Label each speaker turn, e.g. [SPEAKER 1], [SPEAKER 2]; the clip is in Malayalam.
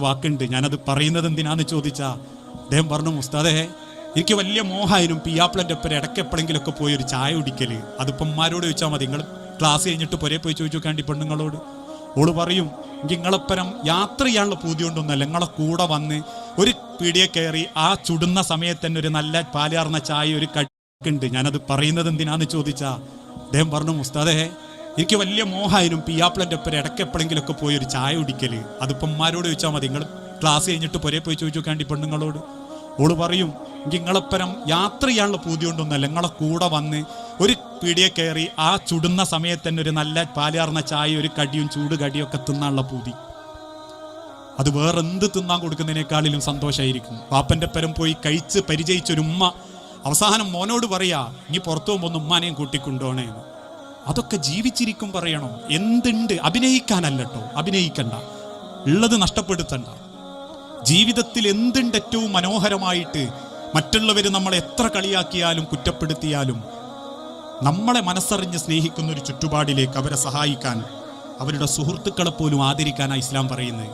[SPEAKER 1] വാക്കുണ്ട്, ഞാനത് പറയുന്നത് എന്തിനാന്ന് ചോദിച്ചാ അദ്ദേഹം പറഞ്ഞു, ഉസ്താദേ എനിക്ക് വലിയ മോഹമായിരുന്നു പിയാപ്പിളൻ്റെ ഒപ്പം ഇടയ്ക്ക് എപ്പോഴെങ്കിലുമൊക്കെ പോയി ഒരു ചായ കുടിക്കല്. അതിപ്പം ഉമ്മാരോട് ചോദിച്ചാൽ മതി, നിങ്ങൾ ക്ലാസ് കഴിഞ്ഞിട്ട് പുരേ പോയി ചോദിക്കാണ്ടി പെണ്ണുങ്ങളോട്. ഓള് പറയും, എനിക്ക് നിങ്ങളൊപ്പരം യാത്ര ചെയ്യാനുള്ള പൂതി കൊണ്ടൊന്നുമല്ല, നിങ്ങളെ കൂടെ വന്ന് ഒരു പീടിയെ കയറി ആ ചുടുന്ന സമയത്ത് തന്നെ ഒരു നല്ല പാലാർന്ന ചായ ഒരു കടുക്കുണ്ട്, ഞാനത് പറയുന്നത് എന്തിനാന്ന് ചോദിച്ചാ അദ്ദേഹം പറഞ്ഞു, ഉസ്താദേ എനിക്ക് വലിയ മോഹമായിരുന്നു പിയാപ്പിളൻ്റെ ഒപ്പം ഇടയ്ക്ക് എപ്പോഴെങ്കിലുമൊക്കെ പോയി ഒരു ചായ കുടിക്കല്. അതിപ്പം ഉമ്മാരോട് ചോദിച്ചാൽ മതി, നിങ്ങൾ ക്ലാസ് കഴിഞ്ഞിട്ട് പുരേ പോയി ചോദിക്കാണ്ടി പെണ്ണുങ്ങളോട്. ഓള് പറയും, എനിക്ക് നിങ്ങളൊപ്പരം യാത്ര ചെയ്യാനുള്ള പൂതി കൊണ്ടൊന്നുമല്ല, നിങ്ങളെ കൂടെ വന്ന് ഒരു പീടിയെ കയറി ആ ചുടുന്ന സമയത്ത് തന്നെ ഒരു നല്ല പാലാർന്ന ചായ ഒരു കടിയും ചൂട് കടിയും ഒക്കെ തിന്നാനുള്ള പൂതി. അത് വേറെന്ത് തിന്നാൻ കൊടുക്കുന്നതിനേക്കാളിലും സന്തോഷമായിരിക്കും. പാപ്പൻ്റെ പരം പോയി കഴിച്ച് പരിചയിച്ചൊരു ഉമ്മ അവസാനം മോനോട് പറയാ, ഇനി പുറത്തു പോകുമ്പോൾ ഒന്ന് ഉമ്മാനെയും കൂട്ടിക്കൊണ്ടോണേന്ന്. അതൊക്കെ ജീവിച്ചിരിക്കും പറയണോ? എന്തുണ്ട്? അഭിനയിക്കാനല്ലോ, അഭിനയിക്കണ്ട, ഉള്ളത് നഷ്ടപ്പെടുത്തണ്ട. ജീവിതത്തിൽ എന്തുണ്ട് ഏറ്റവും മനോഹരമായിട്ട്? മറ്റുള്ളവർ നമ്മളെ എത്ര കളിയാക്കിയാലും കുറ്റപ്പെടുത്തിയാലും നമ്മളെ മനസ്സറിഞ്ഞ് സ്നേഹിക്കുന്ന ഒരു ചുറ്റുപാടിലേക്ക് അവരെ സഹായിക്കാൻ, അവരുടെ സുഹൃത്തുക്കളെ പോലും ആദരിക്കാനാണ് ഇസ്ലാം പറയുന്നത്.